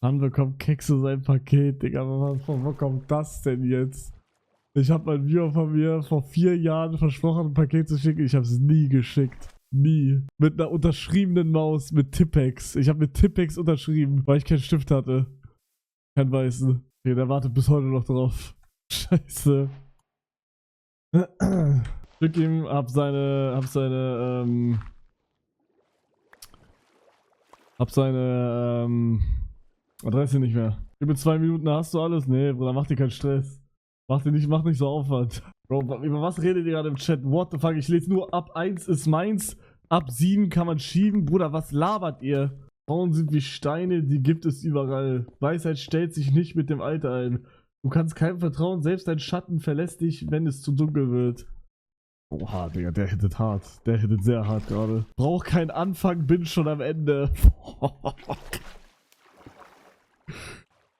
Wann bekommt Kekse sein Paket, Digga? Wo kommt das denn jetzt? Ich habe mein Viewer von mir vor 4 Jahren versprochen, ein Paket zu schicken. Ich habe es nie geschickt. Nie. Mit einer unterschriebenen Maus, mit Tippex. Ich habe mit Tippex unterschrieben, weil ich keinen Stift hatte. Kein weißen. Okay, der wartet bis heute noch drauf. Scheiße. Schick ihm, hab seine Adresse nicht mehr. Gib mir 2 Minuten, da hast du alles. Nee, Bruder, mach dir keinen Stress. Mach nicht so Aufwand. Bro, über was redet ihr gerade im Chat? What the fuck? Ich lese nur, ab 1 ist meins, ab 7 kann man schieben. Bruder, was labert ihr? Frauen sind wie Steine, die gibt es überall. Weisheit stellt sich nicht mit dem Alter ein. Du kannst keinem vertrauen, selbst dein Schatten verlässt dich, wenn es zu dunkel wird. Oha, Digga, der hittet hart. Der hittet sehr hart gerade. Brauch keinen Anfang, bin schon am Ende.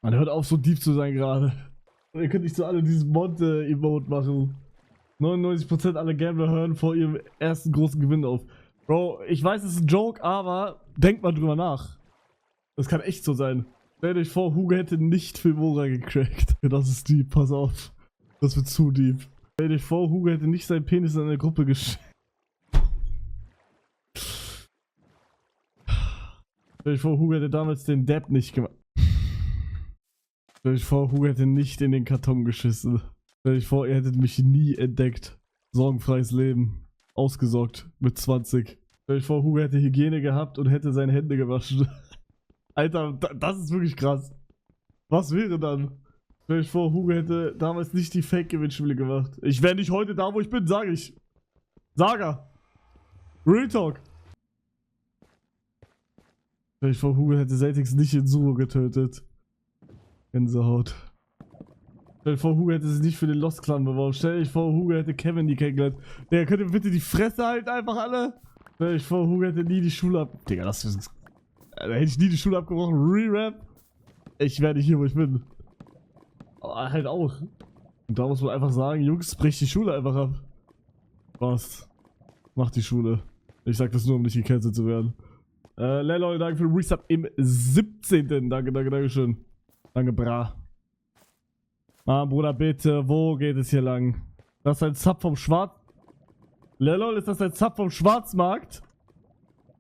Man hört auf, so deep zu sein gerade. Ihr könnt nicht so alle diesen Monte-Emote machen. 99% aller Gambler hören vor ihrem ersten großen Gewinn auf. Bro, ich weiß, es ist ein Joke, aber denkt mal drüber nach. Das kann echt so sein. Stellt euch vor, Hugo hätte nicht Filmora gecrackt. Das ist deep, pass auf. Das wird zu deep. Stellt euch vor, Hugo hätte nicht seinen Penis in eine Gruppe geschickt. Stellt euch vor, Hugo hätte damals den Dab nicht gemacht. Stell dich vor, Hugo hätte nicht in den Karton geschissen. Stell dich vor, ihr hättet mich nie entdeckt. Sorgenfreies Leben. Ausgesorgt. Mit 20. Stell dich vor, Hugo hätte Hygiene gehabt und hätte seine Hände gewaschen. Alter, das ist wirklich krass. Was wäre dann? Stell dich vor, Hugo hätte damals nicht die Fake-Gewinnspiele gemacht. Ich wäre nicht heute da, wo ich bin, sage ich. Saga. Real Talk. Stell dich vor, Hugo hätte Celtics nicht in Sumo getötet. Gänsehaut. Stell dir vor, Hugo hätte sich nicht für den Lost Clan beworben. Stell dich vor, Hugo hätte Kevin nie kennengelernt. Digga, könnt ihr bitte die Fresse halten, einfach alle? Stell dich vor, Hugo hätte nie die Schule ab... Digga, das ist... Da hätte ich nie die Schule abgebrochen. Re-Rap. Ich wäre nicht hier, wo ich bin. Aber halt auch. Und da muss man einfach sagen, Jungs, brech die Schule einfach ab. Was? Mach die Schule. Ich sag das nur, um nicht gecancelt zu werden. Leloy, danke für den Resub im 17. Danke schön. Danke, bra. Ah, Bruder, bitte, wo geht es hier lang? Das ist ein Zap vom Schwarz... Lelol, ist das ein Zap vom Schwarzmarkt?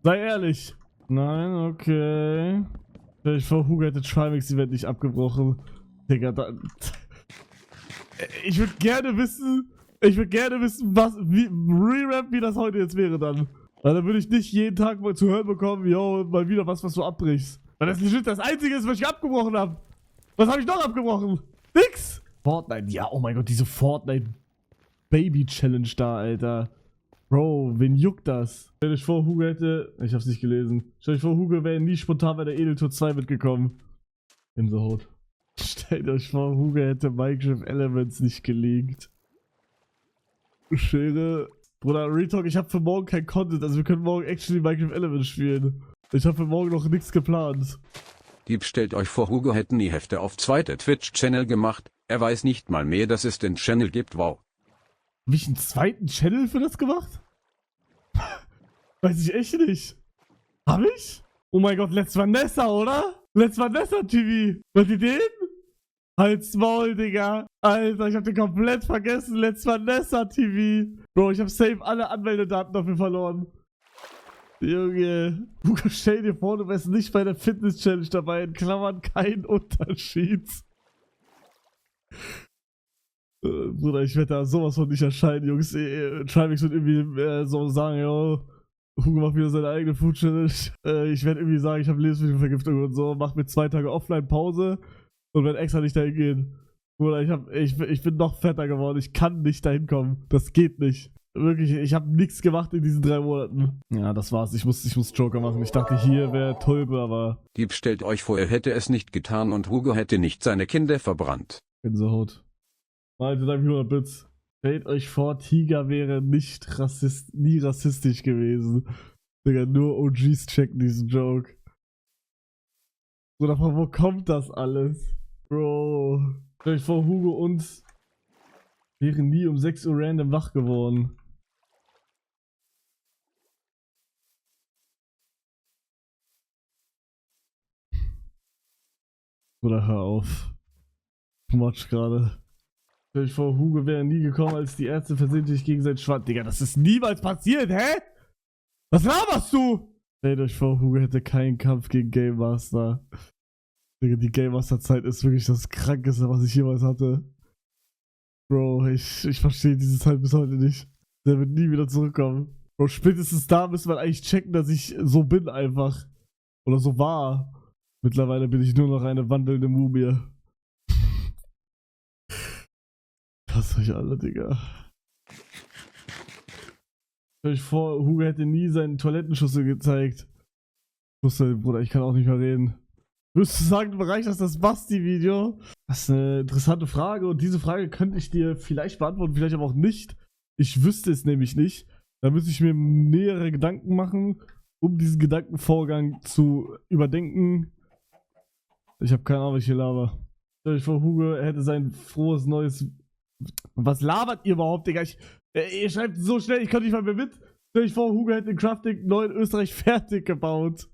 Sei ehrlich. Nein, okay. Stell dich vor, Hugo hätte Trimax-Event nicht abgebrochen. Digga, da... Ich würde gerne wissen, wie das heute jetzt wäre dann. Weil dann würde ich nicht jeden Tag mal zu hören bekommen, yo, mal wieder was du abbrichst. Weil das legit das Einzige ist, was ich abgebrochen habe. Was habe ich noch abgebrochen? Nix! Fortnite, ja, oh mein Gott, diese Fortnite-Baby-Challenge da, Alter. Bro, wen juckt das? Stell dich vor, Hugo hätte... Ich hab's nicht gelesen. Stell dich vor, Hugo wäre nie spontan bei der Edeltour 2 mitgekommen. Gänsehaut. Stellt euch vor, Hugo hätte Minecraft Elements nicht geleakt. Schere. Bruder, Retalk, ich hab für morgen kein Content, also wir können morgen actually Minecraft Elements spielen. Ich hab für morgen noch nichts geplant. Dieb, stellt euch vor, Hugo hätte nie Hefte auf zweite Twitch-Channel gemacht. Er weiß nicht mal mehr, dass es den Channel gibt, wow. Hab ich einen zweiten Channel für das gemacht? Weiß ich echt nicht. Hab ich? Oh mein Gott, Let's Vanessa, oder? Let's Vanessa TV. Wollt ihr den? Halt's Maul, Digga. Alter, ich hab den komplett vergessen. Let's Vanessa TV. Bro, ich hab safe alle Anmeldedaten dafür verloren. Junge. Hugo, stell dir vor, du wärst nicht bei der Fitness-Challenge dabei. In Klammern kein Unterschied. Bruder, ich werde da sowas von nicht erscheinen, Jungs. Trimax wird irgendwie so sagen, yo, Hugo macht wieder seine eigene Food-Challenge. Ich werde irgendwie sagen, ich habe Lebensmittelvergiftung und so. Mach mir 2 Tage Offline-Pause und werde extra nicht dahin gehen. Bruder, ich bin noch fetter geworden. Ich kann nicht dahin kommen. Das geht nicht. Wirklich, ich habe nichts gemacht in diesen 3 Monaten. Ja, das war's. Ich muss Joker machen. Ich dachte, hier wäre Tulpe, aber... Dieb, stellt euch vor, er hätte es nicht getan und Hugo hätte nicht seine Kinder verbrannt. Gänsehaut. Alter, danke für 100 Bits. Stellt euch vor, Tiger wäre nicht nie rassistisch gewesen. Digga, nur OGs checken diesen Joke. Bruder, von wo kommt das alles? Bro. Stellt euch vor, Hugo und wären nie um 6 Uhr random wach geworden. Oder hör auf. Quatsch gerade. Stell dich vor, Hugo wäre nie gekommen, als die Ärzte versehentlich gegen sein Schwanz. Digga, das ist niemals passiert, hä? Was laberst du? Stellt euch vor, Hugo hätte keinen Kampf gegen Game Master. Digga, die Game Master Zeit ist wirklich das Krankeste, was ich jemals hatte. Bro, ich verstehe diese Zeit bis heute nicht. Der wird nie wieder zurückkommen. Bro, spätestens da müssen wir eigentlich checken, dass ich so bin einfach. Oder so war. Mittlerweile bin ich nur noch eine wandelnde Mumie. Passt euch alle, Digga. Stell euch vor, Hugo hätte nie seinen Toilettenschüssel gezeigt. Bruder, ich kann auch nicht mehr reden. Würdest du sagen, du reicht das Basti-Video? Das ist eine interessante Frage und diese Frage könnte ich dir vielleicht beantworten, vielleicht aber auch nicht. Ich wüsste es nämlich nicht. Da müsste ich mir nähere Gedanken machen, um diesen Gedankenvorgang zu überdenken. Ich habe keine Ahnung, was ich hier laber. Stell euch vor, Hugo hätte sein frohes neues... Was labert ihr überhaupt, Digga? Ihr schreibt so schnell, ich kann nicht mal mehr mit. Stell euch vor, Hugo hätte den Crafting neu in Österreich fertig gebaut.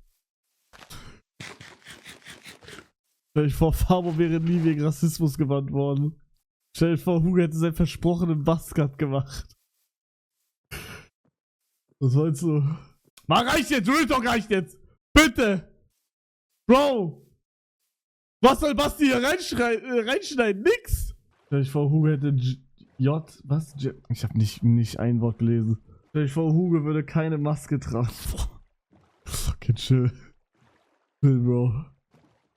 Stell euch vor, Fabo wäre nie wegen Rassismus gebannt worden. Stell euch vor, Hugo hätte seinen versprochenen Buzzcut gemacht. Was meinst du? Mal reicht jetzt, Real Talk reicht jetzt! Bitte! Bro! Was soll Basti hier reinschneiden? Nix! Stell euch vor, Hugo hätte was? Ich hab nicht ein Wort gelesen. Stell euch vor, Hugo würde keine Maske tragen. Fucking chill. Chill, Bro.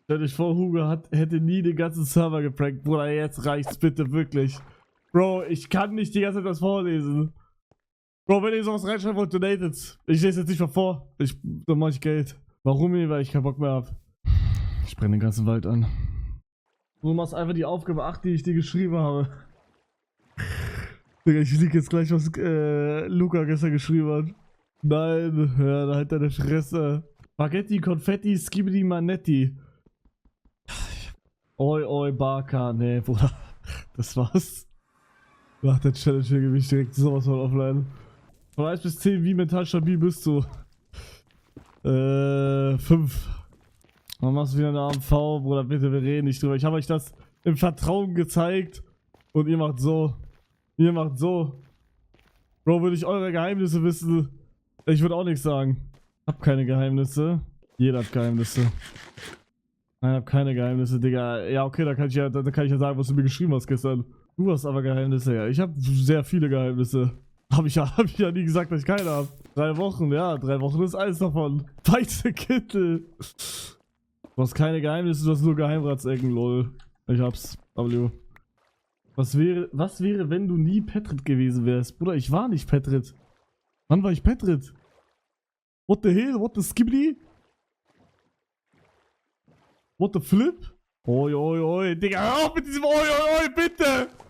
Stell euch vor, Hugo hätte nie den ganzen Server geprankt. Bruder, jetzt reicht's bitte, wirklich. Bro, ich kann nicht die ganze Zeit das vorlesen. Bro, wenn ihr sowas reinschreibt wollt, donatet. Ich lese jetzt nicht mal vor. Dann mach ich Geld. Warum? Weil ich keinen Bock mehr hab. Ich brenne den ganzen Wald an. Du machst einfach die Aufgabe 8, die ich dir geschrieben habe. Digga, ich lieg jetzt gleich, was Luca gestern geschrieben hat. Nein, ja, da halt deine Fresse. Spaghetti, Konfetti, Skibidi, Manetti. Oi, oi, Barca. Nee, Bruder. Das war's. Nach der Challenge hier gebe ich direkt sowas von offline. Von 1 bis 10, wie mental stabil bist du? 5. Dann machst du wieder eine AMV, Bruder, bitte, wir reden nicht drüber. Ich habe euch das im Vertrauen gezeigt und ihr macht so. Ihr macht so. Bro, würde ich eure Geheimnisse wissen, ich würde auch nichts sagen. Hab keine Geheimnisse. Jeder hat Geheimnisse. Nein, hab keine Geheimnisse, Digga. Ja, okay, da kann ich ja sagen, was du mir geschrieben hast gestern. Du hast aber Geheimnisse, ja. Ich habe sehr viele Geheimnisse. Hab ich ja nie gesagt, dass ich keine habe. 3 Wochen, ja, 3 Wochen ist eins davon. Weiße Kittel. Du hast keine Geheimnisse, du hast nur Geheimratsecken, lol. Ich hab's, W. Was wäre, wenn du nie Petrit gewesen wärst? Bruder, ich war nicht Petrit. Wann war ich Petrit? What the hell? What the skibidi? What the flip? Oi, oi, oi. Digga, hör auf mit diesem Oi, oi, oi, bitte!